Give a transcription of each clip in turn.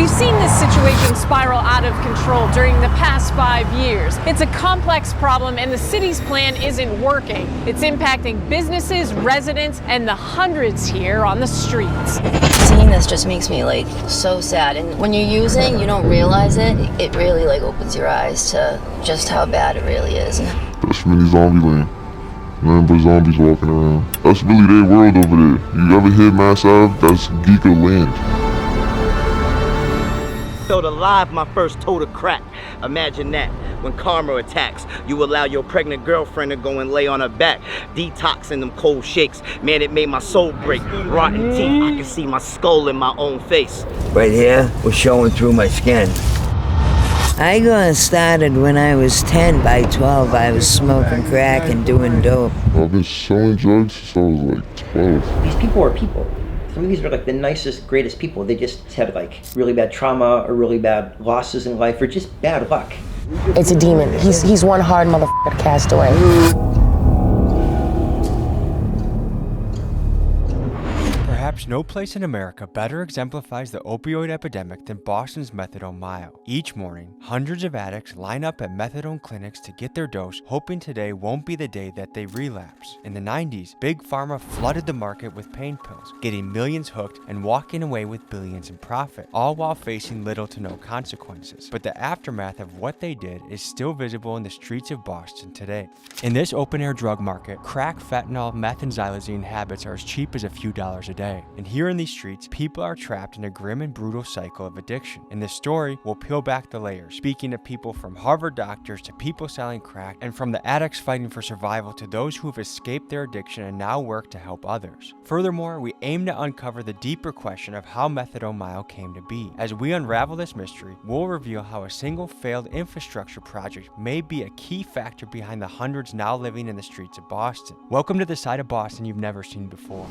We've seen this situation spiral out of control during the past 5 years. It's a complex problem and the city's plan isn't working. It's impacting businesses, residents, and the hundreds here on the streets. Seeing this just makes me like so sad, and when you're using, you don't realize it. It really like opens your eyes to just how bad it really is. That's mini zombie land. Nothing but zombies walking around. That's really their world over there. You ever hit Mass Ave? That's geeker land. Felt alive my first toe to crack. Imagine that. When karma attacks, you allow your pregnant girlfriend to go and lay on her back, detoxing them cold shakes. Man, it made my soul break. Rotten teeth, I can see my skull in my own face. Right here was showing through my skin. I got started when I was 10. By 12, I was smoking crack and doing dope. I've been selling drugs since I was like 12. These people are people. Some of these are like the nicest, greatest people. They just had like really bad trauma or really bad losses in life or just bad luck. It's a demon. He's one hard motherfucker to cast away. Perhaps no place in America better exemplifies the opioid epidemic than Boston's Methadone Mile. Each morning, hundreds of addicts line up at methadone clinics to get their dose, hoping today won't be the day that they relapse. In the 90s, Big Pharma flooded the market with pain pills, getting millions hooked and walking away with billions in profit, all while facing little to no consequences. But the aftermath of what they did is still visible in the streets of Boston today. In this open-air drug market, crack, fentanyl, meth, and xylazine habits are as cheap as a few dollars a day. And here in these streets, people are trapped in a grim and brutal cycle of addiction. In this story, we'll peel back the layers, speaking to people from Harvard doctors to people selling crack, and from the addicts fighting for survival to those who have escaped their addiction and now work to help others. Furthermore, we aim to uncover the deeper question of how Methadone Mile came to be. As we unravel this mystery, we'll reveal how a single failed infrastructure project may be a key factor behind the hundreds now living in the streets of Boston. Welcome to the side of Boston you've never seen before.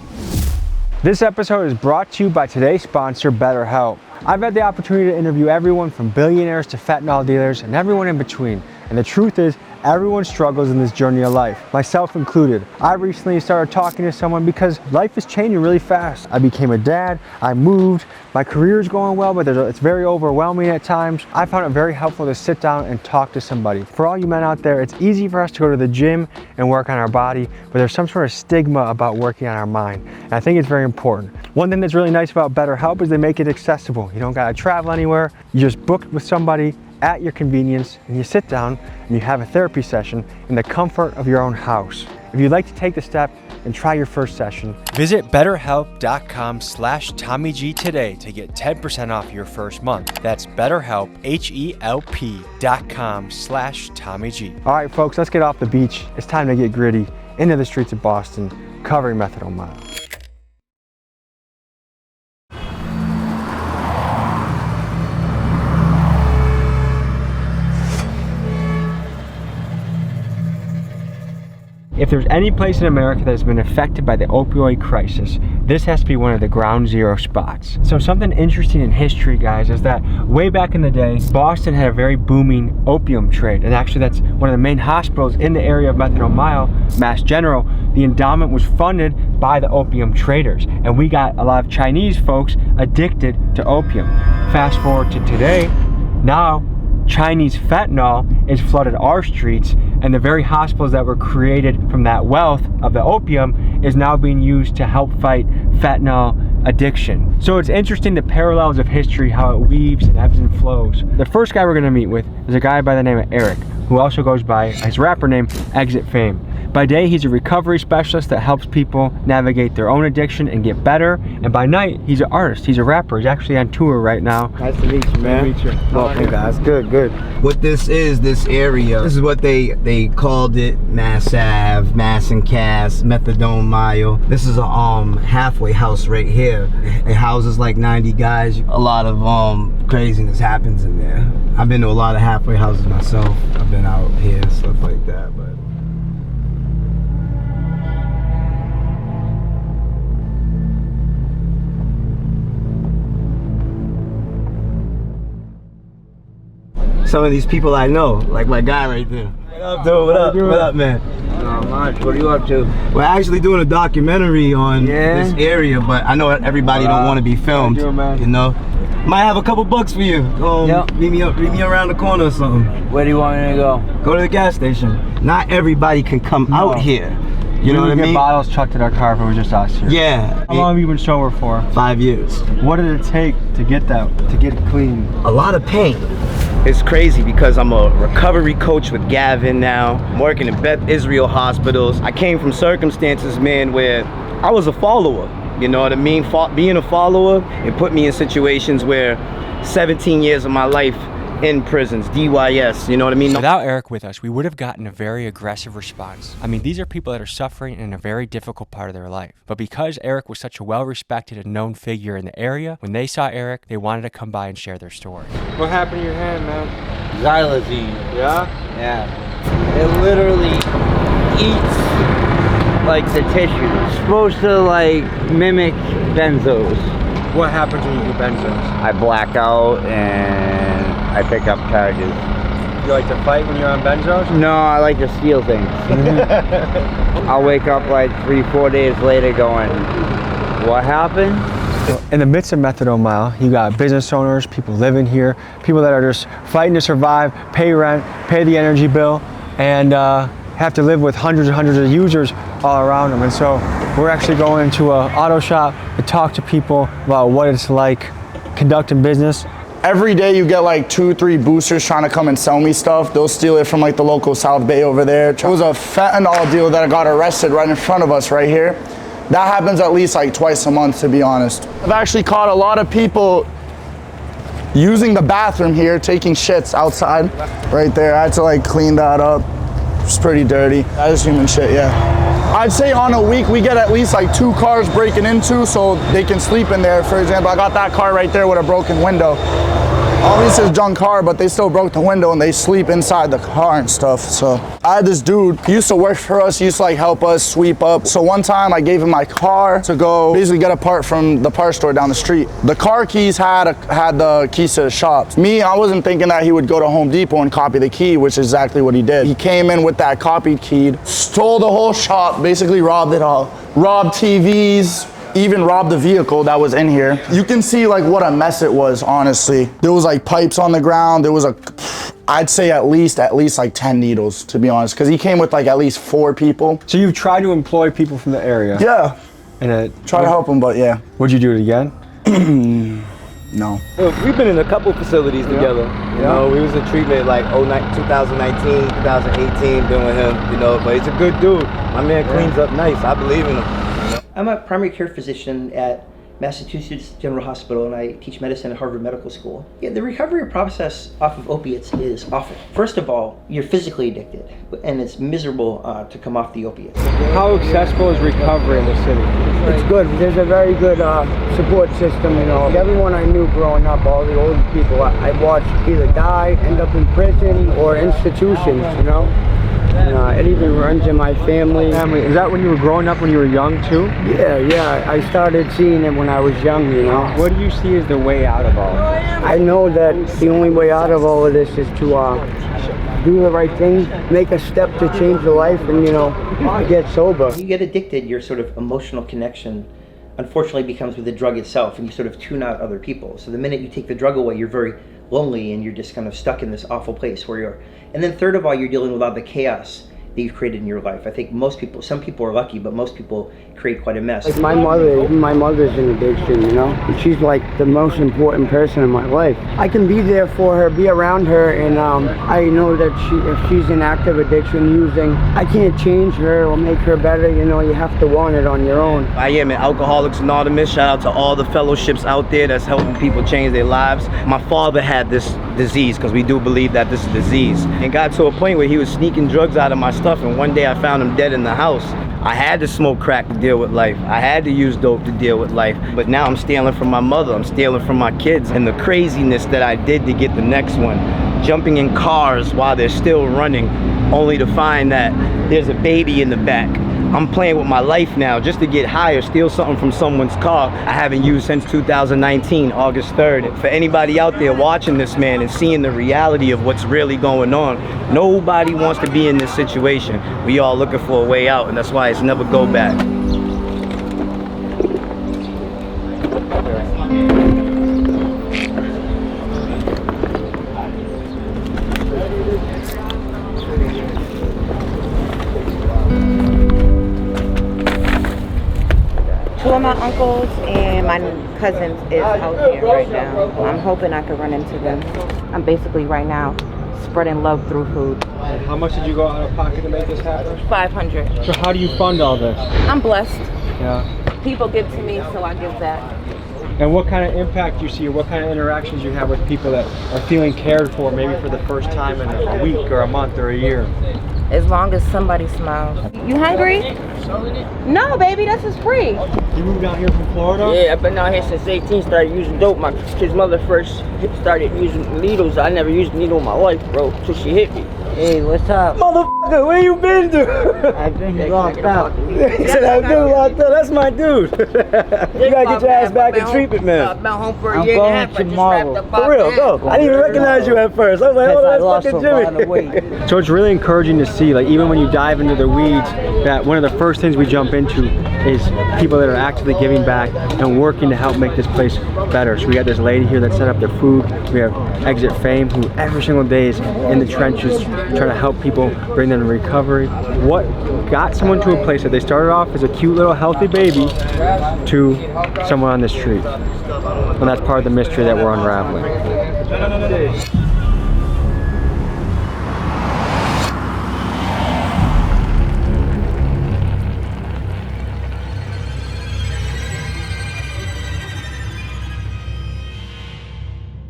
This episode is brought to you by today's sponsor, BetterHelp. I've had the opportunity to interview everyone from billionaires to fentanyl dealers and everyone in between. And the truth is, everyone struggles in this journey of life, myself included. I recently started talking to someone because life is changing really fast. I became a dad, I moved, my career is going well, but it's very overwhelming at times. I found it very helpful to sit down and talk to somebody. For all you men out there, it's easy for us to go to the gym and work on our body, but there's some sort of stigma about working on our mind. And I think it's very important. One thing that's really nice about BetterHelp is they make it accessible. You don't gotta travel anywhere. You just book with somebody at your convenience, and you sit down and you have a therapy session in the comfort of your own house. If you'd like to take the step and try your first session, visit betterhelp.com/TommyG today to get 10% off your first month. That's BetterHelp, HELP.com/TommyG. All right, folks, let's get off the beach. It's time to get gritty into the streets of Boston, covering Methadone Mile. If there's any place in America that has been affected by the opioid crisis, this has to be one of the ground zero spots. So something interesting in history, guys, is that way back in the day, Boston had a very booming opium trade. And actually that's one of the main hospitals in the area of Methadone Mile, Mass General. The endowment was funded by the opium traders. And we got a lot of Chinese folks addicted to opium. Fast forward to today, now Chinese fentanyl is flooded our streets, and the very hospitals that were created from that wealth of the opium is now being used to help fight fentanyl addiction. So it's interesting the parallels of history, how it weaves and ebbs and flows. The first guy we're gonna meet with is a guy by the name of Eric, who also goes by his rapper name, Exit Fame. By day, he's a recovery specialist that helps people navigate their own addiction and get better. And by night, he's an artist, he's a rapper. He's actually on tour right now. Nice to meet you, man. Nice to meet you. Welcome, guys. Good, good. What this area, this is what they called it, Mass Ave, Mass and Cass, Methadone Mile. This is a halfway house right here. It houses like 90 guys. A lot of craziness happens in there. I've been to a lot of halfway houses myself. I've been out here, stuff like that, but some of these people I know, like my guy right there. What up, dude? What up? What up, man? Not much. What are you up to? We're actually doing a documentary on this area, but I know everybody don't want to be filmed, you know? Might have a couple bucks for you. Meet me around the corner or something. Where do you want me to go? Go to the gas station. Not everybody can come out here. You know what I mean? We would get bottles chucked at our car if it was just us here. Yeah. How long have you been sober for? 5 years. What did it take to get it clean? A lot of pain. It's crazy because I'm a recovery coach with Gavin now. I'm working in Beth Israel hospitals. I came from circumstances, man, where I was a follower. You know what I mean? Being a follower, it put me in situations where 17 years of my life in prisons, DYS, you know what I mean? Without Eric with us, we would have gotten a very aggressive response. I mean, these are people that are suffering in a very difficult part of their life. But because Eric was such a well-respected and known figure in the area, when they saw Eric, they wanted to come by and share their story. What happened to your hand, man? Xylazine. Yeah? Yeah. It literally eats like the tissue. It's supposed to like mimic benzos. What happens when you do benzos? I black out and I pick up charges. You like to fight when you're on benzos? No, I like to steal things. I'll wake up like 3-4 days later going, what happened? In the midst of Methadone Mile, you got business owners, people living here, people that are just fighting to survive, pay rent, pay the energy bill, and have to live with hundreds and hundreds of users all around them. And so we're actually going into an auto shop to talk to people about what it's like conducting business. Every day you get like 2-3 boosters trying to come and sell me stuff. They'll steal it from like the local South Bay over there. It was a fentanyl deal that got arrested right in front of us right here. That happens at least like twice a month, to be honest. I've actually caught a lot of people using the bathroom here, taking shits outside right there. I had to like clean that up. It's pretty dirty. That is human shit, yeah. I'd say on a week we get at least like 2 cars breaking into so they can sleep in there. For example, I got that car right there with a broken window. Obviously it's a junk car, but they still broke the window and they sleep inside the car and stuff. So I had this dude, he used to work for us, he used to like help us sweep up. So one time I gave him my car to go basically get a part from the parts store down the street. The car keys had the keys to the shop. Me, I wasn't thinking that he would go to Home Depot and copy the key, which is exactly what he did. He came in with that copied key, stole the whole shop, basically robbed it all. Robbed TVs, even robbed the vehicle that was in here. You can see like what a mess it was, honestly. There was like pipes on the ground. There was I'd say at least like 10 needles, to be honest, because he came with like at least 4 people. So you've tried to employ people from the area? Yeah. And try to help them, but yeah. Would you do it again? No. We've been in a couple facilities together. You know, we was in treatment like 2019, 2018, been with him, you know, but he's a good dude. My man cleans up nice. I believe in him. I'm a primary care physician at Massachusetts General Hospital, and I teach medicine at Harvard Medical School. Yeah, the recovery process off of opiates is awful. First of all, you're physically addicted, and it's miserable to come off the opiates. How accessible is recovery in the city? It's good. There's a very good support system, you know. Everyone I knew growing up, all the old people I watched either die, end up in prison, or institutions, you know. It even runs in my family. Is that when you were growing up, when you were young too? Yeah. I started seeing it when I was young, you know. What do you see as the way out of all of this? I know that the only way out of all of this is to do the right thing, make a step to change your life, and, you know, get sober. When you get addicted, your sort of emotional connection unfortunately becomes with the drug itself, and you sort of tune out other people. So the minute you take the drug away, you're very lonely and you're just kind of stuck in this awful place where you're. And then third of all, you're dealing with all the chaos that you've created in your life. I think some people are lucky, but most people create quite a mess. Like my mother's in addiction, you know? And she's like the most important person in my life. I can be there for her, be around her, and I know that if she's in active addiction using, I can't change her or make her better, you know, you have to want it on your own. I am an Alcoholics Anonymous. Shout out to all the fellowships out there that's helping people change their lives. My father had this disease, because we do believe that this is a disease, and got to a point where he was sneaking drugs out of my stuff, and one day I found him dead in the house. I had to smoke crack to deal with life. I had to use dope to deal with life. But now I'm stealing from my mother. I'm stealing from my kids. And the craziness that I did to get the next one, jumping in cars while they're still running, only to find that there's a baby in the back. I'm playing with my life now just to get high or steal something from someone's car I haven't used since 2019, August 3rd. For anybody out there watching this, man, and seeing the reality of what's really going on, nobody wants to be in this situation. We all looking for a way out, and that's why it's never go back. uncles and my cousin is out there right now. I'm hoping I can run into them. I'm basically right now spreading love through food. How much did you go out of pocket to make this happen? $500. So how do you fund all this? I'm blessed. Yeah. People give to me, so I give back. And what kind of impact you see, or what kind of interactions you have with people that are feeling cared for, maybe for the first time in a week or a month or a year? As long as somebody smiles. You hungry? No, baby, this is free. You moved out here from Florida? Yeah, I've been out here since 18, started using dope. My kid's mother first started using needles. I never used a needle in my life, bro, till she hit me. Hey, what's up? Motherfucker, where you been to? I've been locked out. He said, I've been locked up. That's my dude. You gotta get your ass back in treatment, man. I've been home for a year and a half. tomorrow. For real, go. I didn't even recognize you at first. I was like, oh, that's fucking Jimmy. So it's really encouraging to see, like, even when you dive into the weeds, that one of the first things we jump into is people that are actively giving back and working to help make this place better. So we got this lady here that set up the food. We have Exit Fame, who every single day is in the trenches trying to help people, bring them to recovery. What got someone to a place that they started off as a cute little healthy baby to someone on the street? And that's part of the mystery that we're unraveling.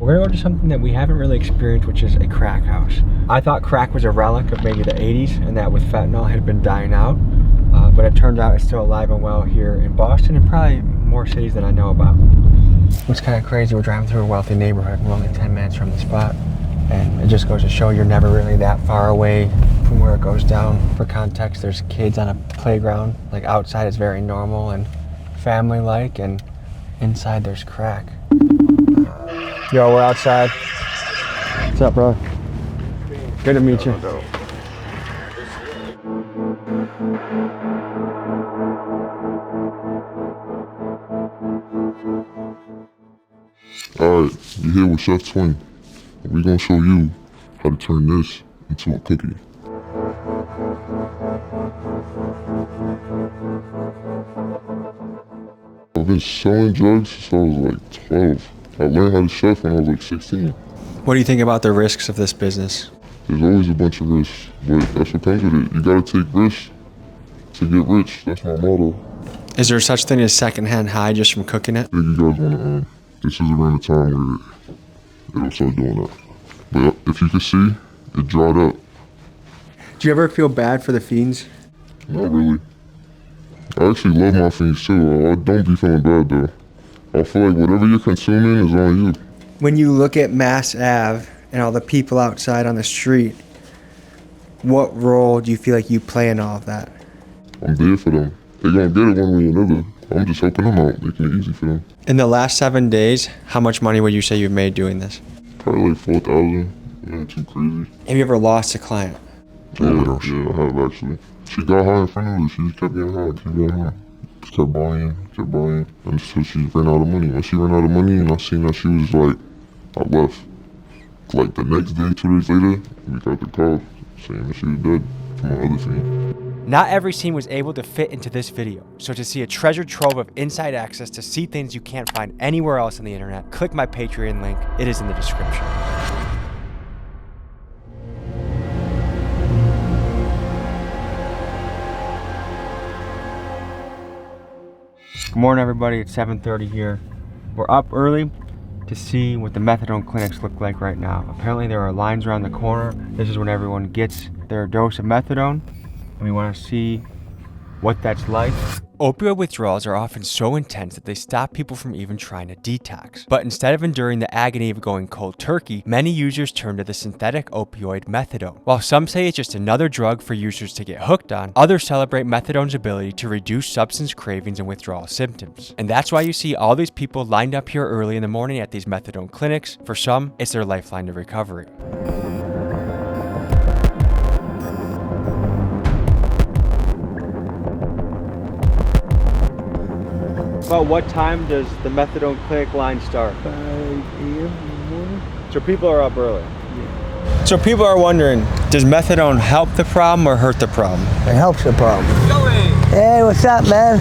We're gonna go to something that we haven't really experienced, which is a crack house. I thought crack was a relic of maybe the 80s and that with fentanyl had been dying out, but it turns out it's still alive and well here in Boston and probably more cities than I know about. What's kind of crazy, we're driving through a wealthy neighborhood. We're only 10 minutes from the spot, and it just goes to show you're never really that far away from where it goes down. For context, there's kids on a playground. Like outside is very normal and family-like, and inside there's crack. Yo, we're outside. What's up, bro? Good to meet you. Alright, you're here with Chef Twin. We're gonna show you how to turn this into a cookie. I've been selling drugs since I was like 12. I learned how to chef when I was like 16. What do you think about the risks of this business? There's always a bunch of risks, but that's what comes with it. You gotta take risks to get rich. That's my motto. Is there such thing as secondhand high just from cooking it? I think you guys wanna, this is around the time where it'll start doing that. But if you can see, it dried up. Do you ever feel bad for the fiends? Not really. I actually love my fiends too. I don't be feeling bad though. I feel like whatever you're consuming is on you. When you look at Mass Ave and all the people outside on the street, what role do you feel like you play in all of that? I'm there for them. They're gonna get it one way or another. I'm just helping them out, making it easy for them. In the last 7 days, how much money would you say you've made doing this? Probably like 4,000. Not too crazy. Have you ever lost a client? Yeah, I have actually. She got high in front of her. She just kept getting high, kept getting high. Just kept buying, until she ran out of money. When she ran out of money and I seen that she was like, I left. Like the next day, 2 days later, we got the call saying that she was dead from my other fiend. Not every scene was able to fit into this video, so to see a treasure trove of inside access to see things you can't find anywhere else on the internet, click my Patreon link. It is in the description. Good morning, everybody. It's 7:30 here. We're up early to see what the methadone clinics look like right now. Apparently there are lines around the corner. This is when everyone gets their dose of methadone, and we want to see what that's like. Opioid withdrawals are often so intense that they stop people from even trying to detox. But instead of enduring the agony of going cold turkey, many users turn to the synthetic opioid methadone. While some say it's just another drug for users to get hooked on, others celebrate methadone's ability to reduce substance cravings and withdrawal symptoms. And that's why you see all these people lined up here early in the morning at these methadone clinics. For some, it's their lifeline to recovery. About what time does the methadone clinic line start? 5 a.m. in the morning. So people are up early. Yeah. So people are wondering, does methadone help the problem or hurt the problem? It helps the problem. Hey, what's up, man?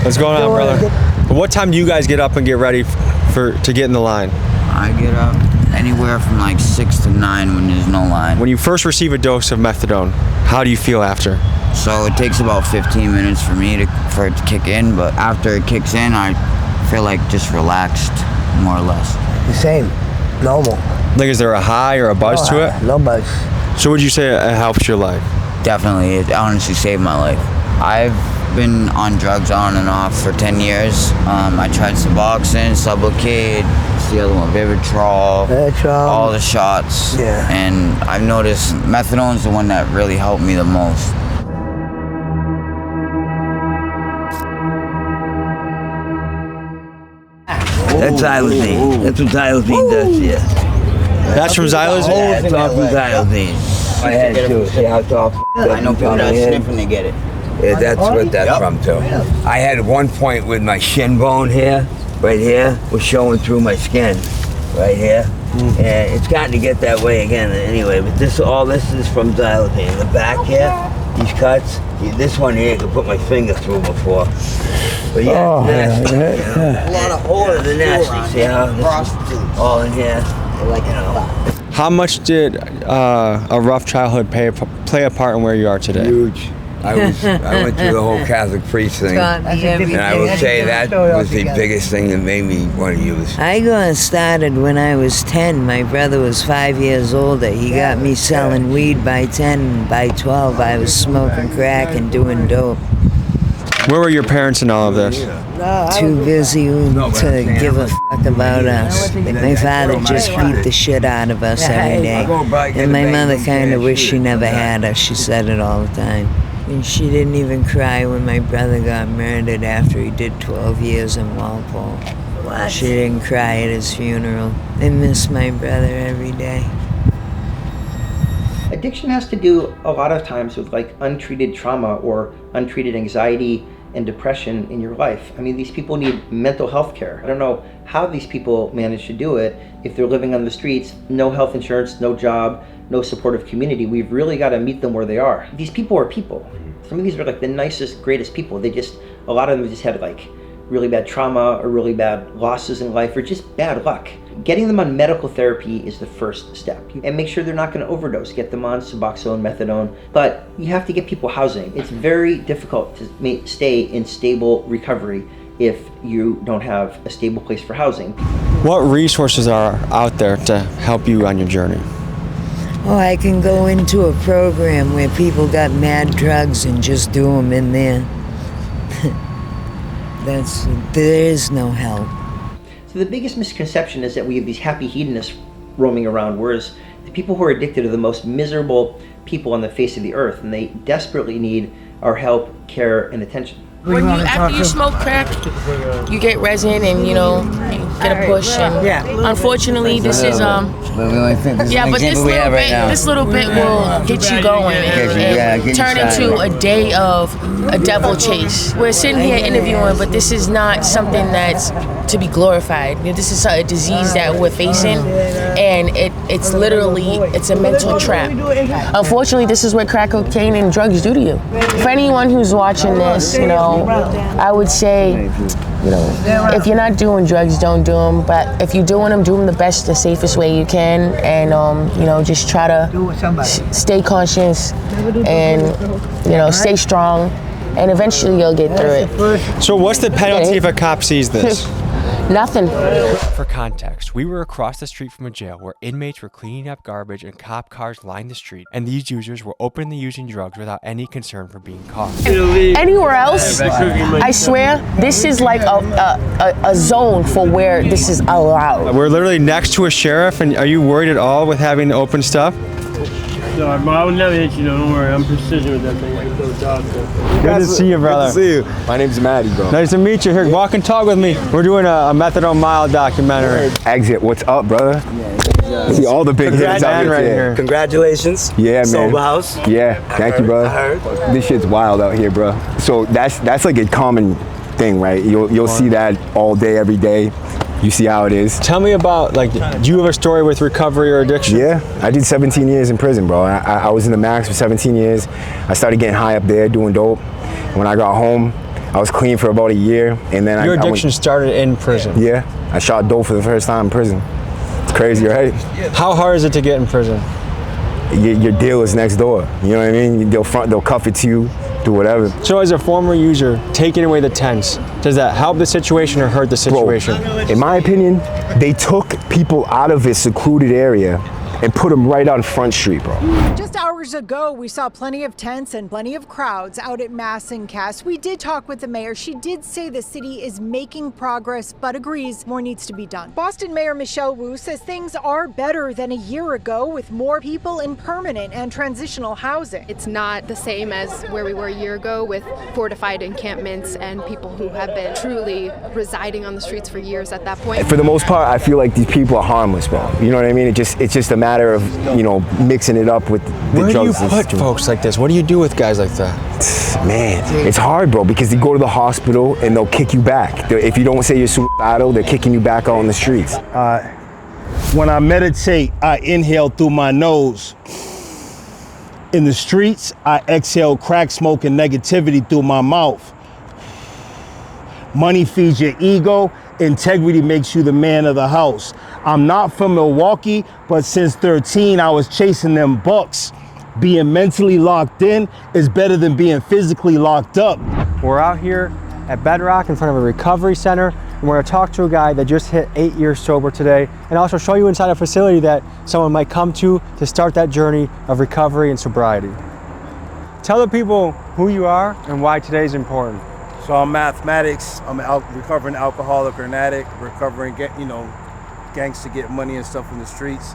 What's going on, brother? What time do you guys get up and get ready to get in the line? I get up anywhere from like 6 to 9 when there's no line. When you first receive a dose of methadone, how do you feel after? So it takes about 15 minutes for it to kick in, but after it kicks in, I feel like just relaxed, more or less. The same, normal. Like, is there a high or a buzz to it? No buzz. So would you say it helps your life? Definitely, it honestly saved my life. I've been on drugs on and off for 10 years. I tried Suboxone, Sublocade, what's the other one, Vivitrol, all the shots. Yeah. And I've noticed methadone's the one that really helped me the most. That's xylazine. That's what xylazine does, yeah. That's from xylazine? Yeah, it's all from xylazine. I had it too. See how it's all I know people that sniff when they get it. Yeah, that's what that's from too. I had one point with my shin bone here, right here, was showing through my skin, right here. And it's gotten to get that way again anyway, but all this is from xylazine. The back here, these cuts, this one here, I could put my finger through before. But yeah, nasty. A lot of holes. The nasty, see how this is all in here, like, you know. How much did a rough childhood play a part in where you are today? Huge. I went through the whole Catholic priest thing, and I will say that was the biggest thing that made me want to use. I got started when I was 10. My brother was 5 years older. He got me selling weed by 10. By 12, I was smoking crack and doing dope. Where were your parents in all of this? Too busy to give a fuck about us. My father just beat the shit out of us every day. And my mother kind of wished she never had us. She said it all the time. And she didn't even cry when my brother got murdered after he did 12 years in Walpole. What? She didn't cry at his funeral. I miss my brother every day. Addiction has to do a lot of times with like untreated trauma or untreated anxiety and depression in your life. I mean, these people need mental health care. I don't know how these people manage to do it if they're living on the streets, no health insurance, no job, no supportive community. We've really got to meet them where they are. These people are people. Some of these are like the nicest, greatest people. A lot of them just had like really bad trauma or really bad losses in life or just bad luck. Getting them on medical therapy is the first step. And make sure they're not going to overdose. Get them on Suboxone, Methadone. But you have to get people housing. It's very difficult to stay in stable recovery if you don't have a stable place for housing. What resources are out there to help you on your journey? Oh, I can go into a program where people got mad drugs and just do them in there. There is no help. So the biggest misconception is that we have these happy hedonists roaming around, whereas the people who are addicted are the most miserable people on the face of the earth, and they desperately need our help, care, and attention. After you smoke crack, you get resin and you get a push. And unfortunately, this is this little bit will get you going and turn into a day of a devil chase. We're sitting here interviewing, but this is not something that's to be glorified. This is a disease that we're facing, and it's a mental trap. Unfortunately, this is what crack cocaine and drugs do to you. For anyone who's watching this, I would say, if you're not doing drugs, don't do them. But if you're doing them, do them the safest way you can, and just try to stay conscious and stay strong, and eventually you'll get through it. So what's the penalty if a cop sees this? Nothing. For context, we were across the street from a jail where inmates were cleaning up garbage and cop cars lined the street, and these users were openly using drugs without any concern for being caught. Anywhere else, I swear, this is like a zone for where this is allowed. We're literally next to a sheriff, and are you worried at all with having open stuff? No, I would never hit you, don't worry. I'm precision with that thing. Good to see you, brother. Good to see you. My name's Maddie, bro. Nice to meet you. Here, walk and talk with me. We're doing a Methadone Mile documentary. Exit, what's up, brother? See all the big hitters out right here. Congratulations. Yeah, man. Sober house. Yeah, thank you, bro. I heard. This shit's wild out here, bro. So that's like a common thing, right? You'll see that all day, every day. You see how it is. Tell me about, do you have a story with recovery or addiction? Yeah, I did 17 years in prison, bro. I was in the max for 17 years. I started getting high up there, doing dope. When I got home, I was clean for about a year, and then Your addiction started in prison. Yeah, I shot dope for the first time in prison. It's crazy, right? How hard is it to get in prison? Your deal is next door. You know what I mean? They'll cuff it to you, do whatever. So as a former user, taking away the tents, does that help the situation or hurt the situation? Bro, in my opinion, they took people out of a secluded area and put them right on Front Street, bro. Just hours ago, we saw plenty of tents and plenty of crowds out at Mass and Cass. We did talk with the mayor. She did say the city is making progress, but agrees more needs to be done. Boston Mayor Michelle Wu says things are better than a year ago with more people in permanent and transitional housing. It's not the same as where we were a year ago with fortified encampments and people who have been truly residing on the streets for years at that point. For the most part, I feel like these people are harmless, bro. You know what I mean? It's just a matter of, you know, mixing it up with the Where do you drugs. put folks like this? What do you do with guys like that? Man, it's hard, bro, because you go to the hospital and they'll kick you back. If you don't say you're suicidal, they're kicking you back out on the streets. When I meditate, I inhale through my nose. In the streets, I exhale crack smoke and negativity through my mouth. Money feeds your ego. Integrity makes you the man of the house. I'm not from Milwaukee, but since 13, I was chasing them bucks. Being mentally locked in is better than being physically locked up. We're out here at Bedrock in front of a recovery center, and we're gonna talk to a guy that just hit 8 years sober today, and also show you inside a facility that someone might come to start that journey of recovery and sobriety. Tell the people who you are and why today is important. So I'm mathematics, I'm a recovering alcoholic or an addict, recovering, gangster get money and stuff in the streets.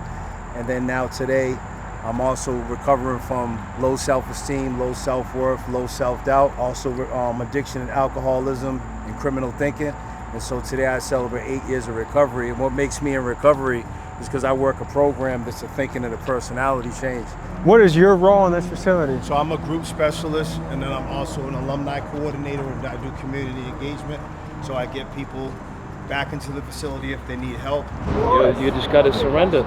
And then now today, I'm also recovering from low self-esteem, low self-worth, low self-doubt, also addiction and alcoholism and criminal thinking. And so today I celebrate 8 years of recovery. And what makes me in recovery is because I work a program that's a thinking and a personality change. What is your role in this facility? So I'm a group specialist, and then I'm also an alumni coordinator, and I do community engagement. So I get people back into the facility if they need help. You just gotta surrender.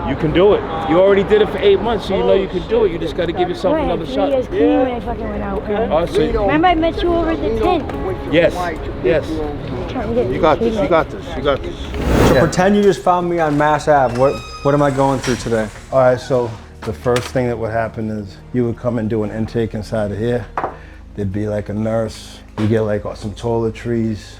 You can do it. You already did it for 8 months, so you know you can do it. You just gotta give yourself another shot. When I fucking went out. Remember I met you over the tent? Yes, yes. You got this, you got this, you got this. So pretend you just found me on Mass Ave. What am I going through today? All right, so the first thing that would happen is you would come and do an intake inside of here. There'd be like a nurse. You get like some toiletries,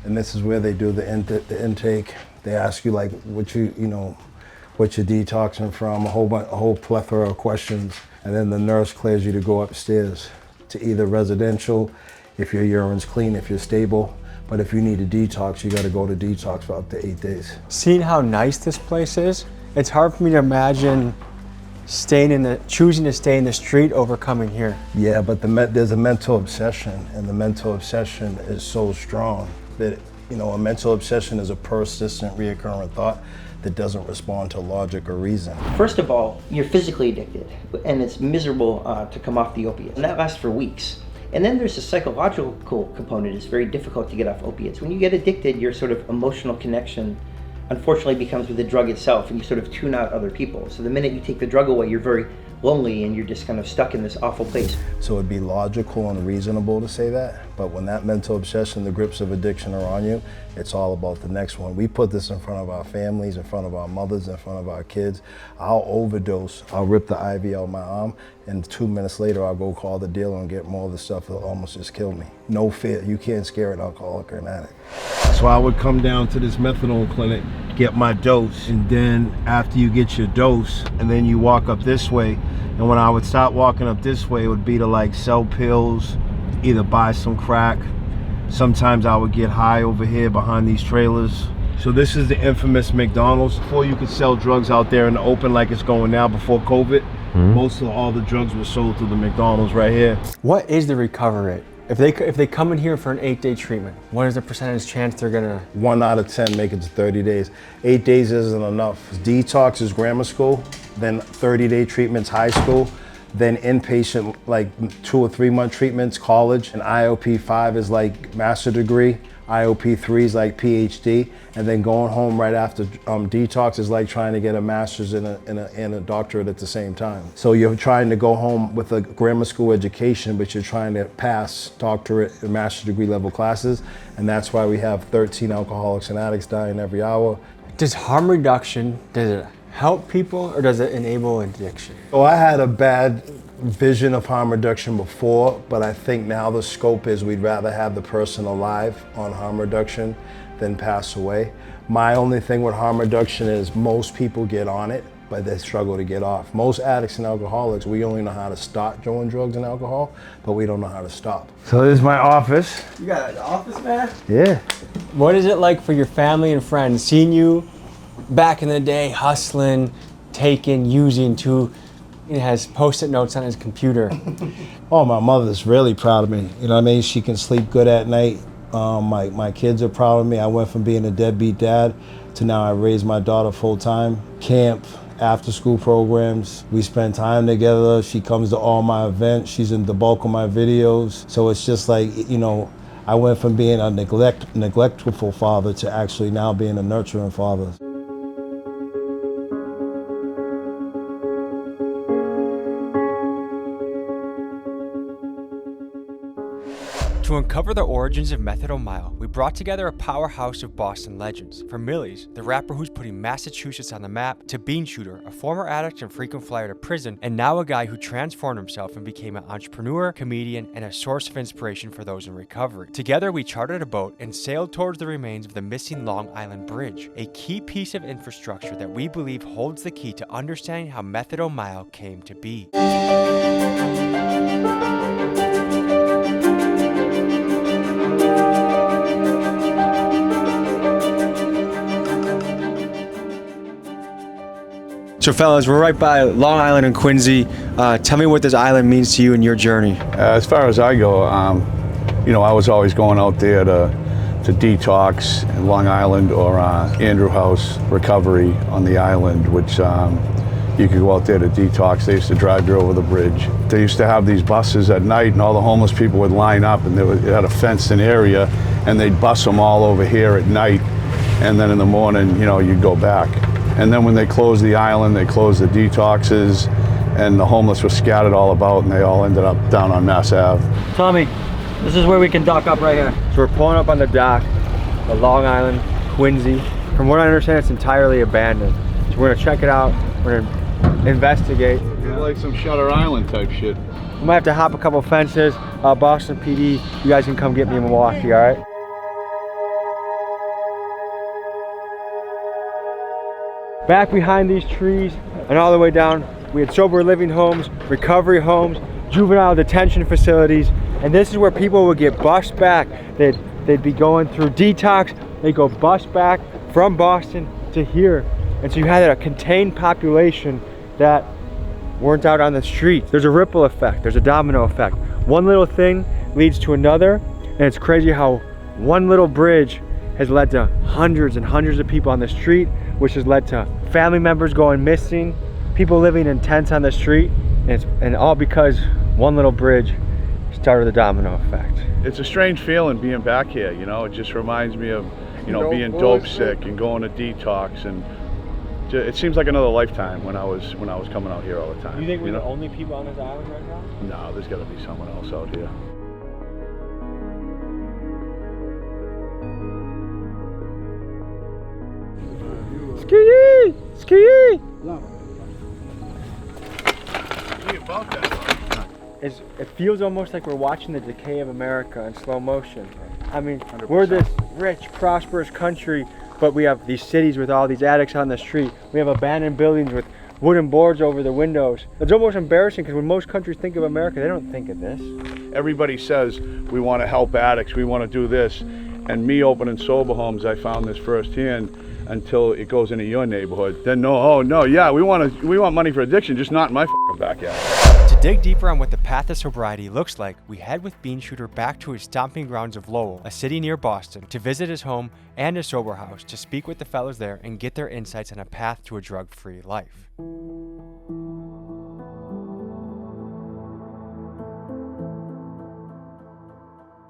and this is where they do the intake. They ask you like what you're detoxing from, a whole plethora of questions, and then the nurse clears you to go upstairs to either residential, if your urine's clean, if you're stable. But if you need a detox, you gotta go to detox for up to 8 days. Seeing how nice this place is, it's hard for me to imagine choosing to stay in the street over coming here. Yeah, but there's a mental obsession, and the mental obsession is so strong that, a mental obsession is a persistent, reoccurring thought that doesn't respond to logic or reason. First of all, you're physically addicted, and it's miserable to come off the opiates, and that lasts for weeks. And then there's a psychological component. It's very difficult to get off opiates. When you get addicted, your sort of emotional connection unfortunately becomes with the drug itself, and you sort of tune out other people. So the minute you take the drug away, you're very lonely and you're just kind of stuck in this awful place. So it'd be logical and reasonable to say that, but when that mental obsession, the grips of addiction are on you, it's all about the next one. We put this in front of our families, in front of our mothers, in front of our kids. I'll overdose, I'll rip the IV out my arm, and 2 minutes later I'll go call the dealer and get more of the stuff that'll almost just kill me. No fear, you can't scare an alcoholic or an addict. So I would come down to this methadone clinic, get my dose, and then after you get your dose, and then you walk up this way, and when I would stop walking up this way, it would be to like sell pills, either buy some crack. Sometimes I would get high over here behind these trailers. So this is the infamous McDonald's. Before you could sell drugs out there in the open like it's going now before COVID, most of all the drugs were sold through the McDonald's right here. What is the recovery rate? If they come in here for an 8-day treatment, what is the percentage chance they're gonna? 1 out of 10 make it to 30 days. 8 days isn't enough. Detox is grammar school, then 30-day treatments high school, then inpatient like 2 or 3 month treatments college, and IOP 5 is like master degree. IOP3 is like PhD, and then going home right after detox is like trying to get a master's and a doctorate at the same time. So you're trying to go home with a grammar school education, but you're trying to pass doctorate and master's degree level classes, and that's why we have 13 alcoholics and addicts dying every hour. Does harm reduction, does it help people or does it enable addiction? So I had a bad vision of harm reduction before, but I think now the scope is we'd rather have the person alive on harm reduction than pass away. My only thing with harm reduction is most people get on it, but they struggle to get off. Most addicts and alcoholics, we only know how to start doing drugs and alcohol, but we don't know how to stop. So this is my office. You got an office, man? Yeah. What is it like for your family and friends seeing you back in the day hustling, taking, using to, he has post-it notes on his computer. Oh, my mother's really proud of me. You know what I mean? She can sleep good at night. My kids are proud of me. I went from being a deadbeat dad to now I raise my daughter full time. Camp, after school programs. We spend time together. She comes to all my events. She's in the bulk of my videos. So it's just like, you know, I went from being a neglectful father to actually now being a nurturing father. To uncover the origins of Methadone, we brought together a powerhouse of Boston legends. From Millie's, the rapper who's putting Massachusetts on the map, to Beanshooter, a former addict and frequent flyer to prison, and now a guy who transformed himself and became an entrepreneur, comedian, and a source of inspiration for those in recovery. Together, we chartered a boat and sailed towards the remains of the missing Long Island Bridge, a key piece of infrastructure that we believe holds the key to understanding how Methadone came to be. So fellas, we're right by Long Island and Quincy. Tell me what this island means to you in your journey. As far as I go, you know, I was always going out there to detox in Long Island or Andrew House recovery on the island, which you could go out there to detox. They used to drive you over the bridge. They used to have these buses at night and all the homeless people would line up and it had a fenced-in area and they'd bus them all over here at night, and then in the morning, you know, you'd go back. And then when they closed the island, they closed the detoxes, and the homeless were scattered all about, and they all ended up down on Mass Ave. Tommy, this is where we can dock up right here. So we're pulling up on the dock, the Long Island, Quincy. From what I understand, it's entirely abandoned. So we're gonna check it out, we're gonna investigate. It's like some Shutter Island type shit. We might have to hop a couple fences. Boston PD, you guys can come get me in Milwaukee, all right? Back behind these trees and all the way down, we had sober living homes, recovery homes, juvenile detention facilities, and this is where people would get bused back. They'd be going through detox, they'd go bust back from Boston to here. And so you had a contained population that weren't out on the streets. There's a ripple effect, there's a domino effect. One little thing leads to another, and it's crazy how one little bridge has led to hundreds and hundreds of people on the street, which has led to family members going missing, people living in tents on the street, and all because one little bridge started the domino effect. It's a strange feeling being back here, you know. It just reminds me of, you know, being dope sick and going to detox, and it seems like another lifetime when I was coming out here all the time. You think we're the only people on this island right now? No, there's got to be someone else out here. Ski! Ski! It feels almost like we're watching the decay of America in slow motion. I mean, 100%. We're this rich, prosperous country, but we have these cities with all these addicts on the street. We have abandoned buildings with wooden boards over the windows. It's almost embarrassing because when most countries think of America, they don't think of this. Everybody says we want to help addicts, we want to do this. And me opening sober homes, I found this firsthand. Until it goes into your neighborhood, then we want money for addiction, just not in my fucking backyard. To dig deeper on what the path of sobriety looks like, we head with Beanshooter back to his stomping grounds of Lowell, a city near Boston, to visit his home and his sober house, to speak with the fellows there and get their insights on a path to a drug-free life.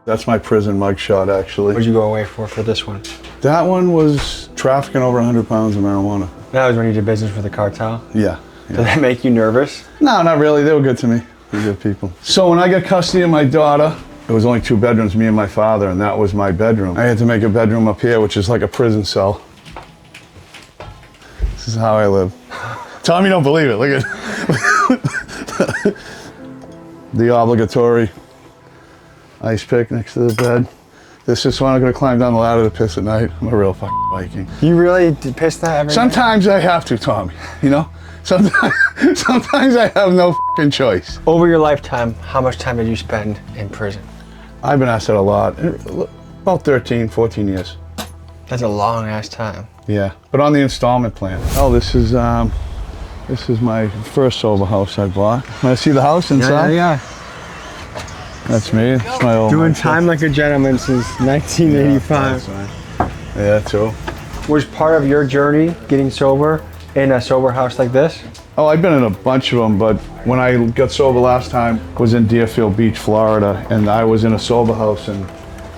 That's my prison mugshot, actually. What'd you go away for this one? That one was trafficking over 100 pounds of marijuana. That was when you did business with the cartel? Yeah. Did that make you nervous? No, not really. They were good to me. They were good people. So when I got custody of my daughter, it was only 2 bedrooms, me and my father, and that was my bedroom. I had to make a bedroom up here, which is like a prison cell. This is how I live. Tell me you don't believe it. Look at the obligatory ice pick next to the bed. This is when I'm gonna climb down the ladder to piss at night. I'm a real fucking Viking. You really piss that every Sometimes I have to, Tommy, you know? Sometimes I have no fucking choice. Over your lifetime, how much time did you spend in prison? I've been asked that a lot. About 13, 14 years. That's a long ass time. Yeah, but on the installment plan. Oh, this is my first sober house I bought. Want to see the house inside? Yeah. That's me. It's my old Doing time like a gentleman since 1985. Yeah, too. Was part of your journey getting sober in a sober house like this? Oh, I've been in a bunch of them, but when I got sober last time, I was in Deerfield Beach, Florida, and I was in a sober house, and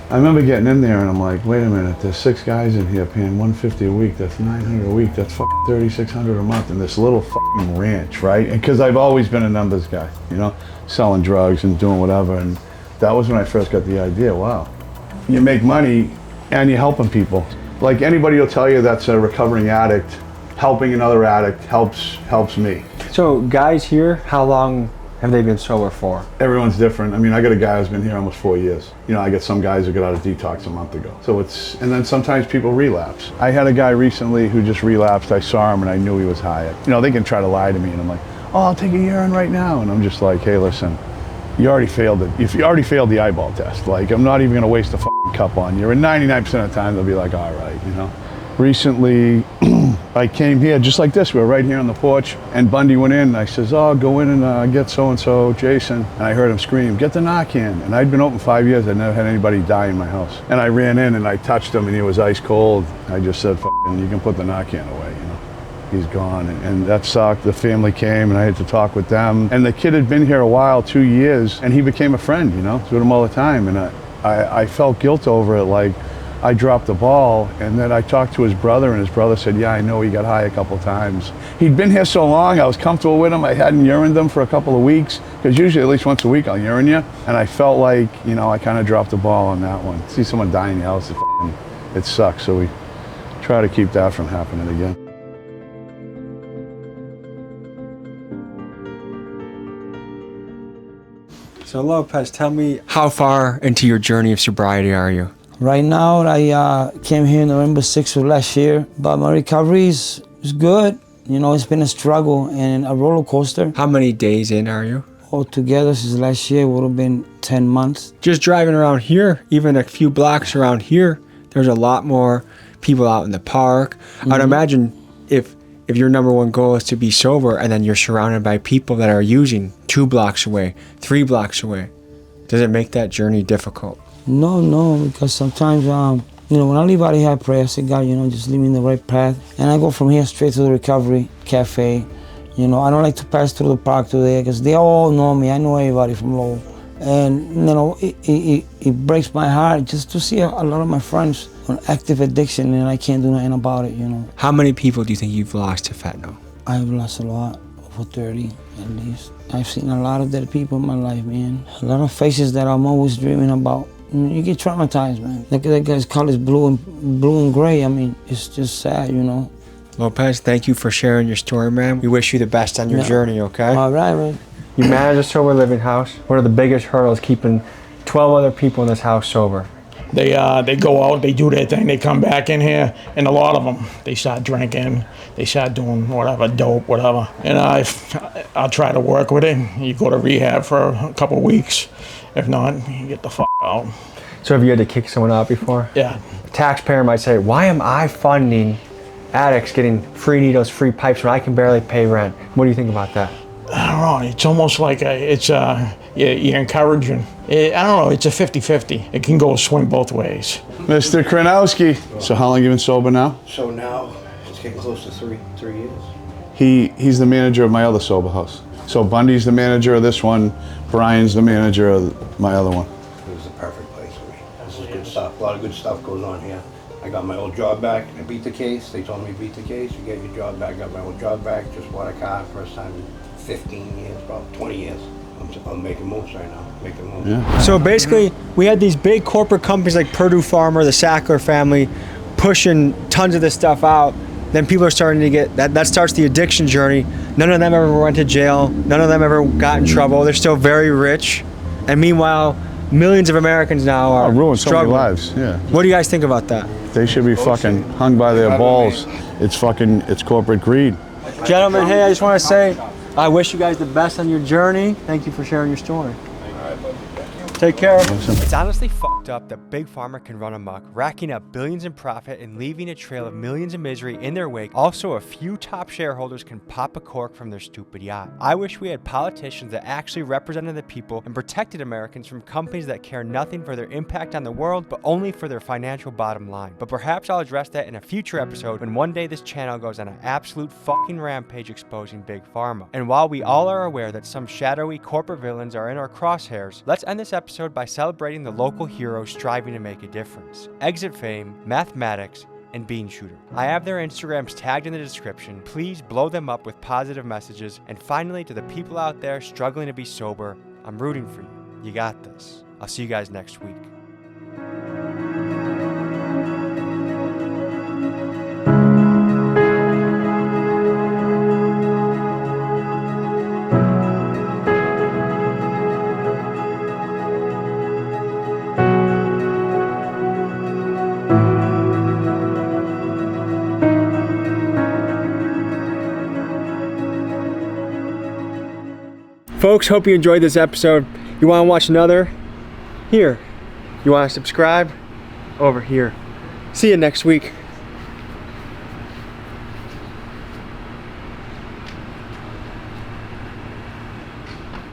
I remember getting in there and I'm like, wait a minute, there's 6 guys in here paying $150 a week, that's $900 a week, that's fucking $3,600 a month in this little fucking ranch, right? And because I've always been a numbers guy, you know, selling drugs and doing whatever, and that was when I first got the idea, wow. You make money and you're helping people. Like anybody will tell you that's a recovering addict, helping another addict helps me. So guys here, how long have they been sober for? Everyone's different. I mean, I got a guy who's been here almost 4 years. You know, I got some guys who got out of detox a month ago. So and then sometimes people relapse. I had a guy recently who just relapsed. I saw him and I knew he was high. You know, they can try to lie to me and I'm like, oh, I'll take a urine right now. And I'm just like, hey, listen, you already failed it. If you already failed the eyeball test, like I'm not even gonna waste a fucking cup on you. And 99% of the time they'll be like, all right, you know. Recently, I came here just like this. We were right here on the porch, and Bundy went in, and I says, oh, go in and get so-and-so, Jason. And I heard him scream, get the Narcan. And I'd been open 5 years. I'd never had anybody die in my house. And I ran in, and I touched him, and he was ice cold. I just said, fucking, you can put the Narcan away, you know. He's gone, and that sucked. The family came, and I had to talk with them. And the kid had been here a while, 2 years, and he became a friend, you know. I was with him all the time, and I felt guilt over it, like, I dropped the ball, and then I talked to his brother, and his brother said, yeah, I know he got high a couple times. He'd been here so long, I was comfortable with him. I hadn't urined him for a couple of weeks, because usually at least once a week I'll urine you. And I felt like, you know, I kind of dropped the ball on that one. See someone die in the house, it sucks, so we try to keep that from happening again. So Lopez, tell me, how far into your journey of sobriety are you? Right now, I came here November 6th of last year, but my recovery is good. You know, it's been a struggle and a roller coaster. How many days in are you? Altogether, since last year, would have been 10 months. Just driving around here, even a few blocks around here, there's a lot more people out in the park. I'd imagine if your number one goal is to be sober and then you're surrounded by people that are using 2 blocks away, 3 blocks away, does it make that journey difficult? No, because sometimes, you know, when I leave out of here, I pray, I say, God, you know, just lead me in the right path. And I go from here straight to the recovery cafe. You know, I don't like to pass through the park today because they all know me. I know everybody from Lowell. And, you know, it breaks my heart just to see a lot of my friends on active addiction and I can't do nothing about it, you know. How many people do you think you've lost to fentanyl? I've lost a lot, over 30 at least. I've seen a lot of dead people in my life, man. A lot of faces that I'm always dreaming about. You get traumatized, man. That guy's color is blue and gray. I mean, it's just sad, you know. Lopez, thank you for sharing your story, man. We wish you the best on your journey, okay? All right, man. You manage a sober living house. What are the biggest hurdles keeping 12 other people in this house sober? They go out, they do their thing, they come back in here, and a lot of them, they start drinking, they start doing whatever, dope, whatever. And I'll try to work with it. You go to rehab for a couple of weeks. If not, you get the fuck out. So have you had to kick someone out before? Yeah. A taxpayer might say, why am I funding addicts getting free needles, free pipes when I can barely pay rent? What do you think about that? I don't know, it's almost like you're encouraging. I don't know, it's a 50-50. It can go swing both ways. Mr. Kranowski. So how long have you been sober now? So now, it's getting close to three years. He's the manager of my other sober house. So Bundy's the manager of this one, Brian's the manager of my other one. It was the perfect place for of good stuff goes on here. I got my old job back. I beat the case. They told me beat the case. You get your job back. Got my old job back. Just bought a car. First time in 15 years, probably 20 years. I'm making moves right now. Making moves. Yeah. So basically, we had these big corporate companies like Purdue Pharma, the Sackler family, pushing tons of this stuff out. Then people are starting to get, that starts the addiction journey. None of them ever went to jail. None of them ever got in trouble. They're still very rich. And meanwhile, millions of Americans now are ruined so many struggling. lives, yeah. What do you guys think about that? They should be fucking hung by their balls. It's corporate greed. Gentlemen, hey, I just want to say, I wish you guys the best on your journey. Thank you for sharing your story. Take care. It's honestly fucked up that Big Pharma can run amok, racking up billions in profit and leaving a trail of millions of misery in their wake. Also, a few top shareholders can pop a cork from their stupid yacht. I wish we had politicians that actually represented the people and protected Americans from companies that care nothing for their impact on the world, but only for their financial bottom line. But perhaps I'll address that in a future episode when one day this channel goes on an absolute fucking rampage exposing Big Pharma. And while we all are aware that some shadowy corporate villains are in our crosshairs, let's end this episode by celebrating the local heroes striving to make a difference. Exit Fame, Mathematics, and Beanshooter. I have their Instagrams tagged in the description. Please blow them up with positive messages. And finally, to the people out there struggling to be sober, I'm rooting for you. You got this. I'll see you guys next week. Folks, hope you enjoyed this episode. You want to watch another? Here. You want to subscribe? Over here. See you next week.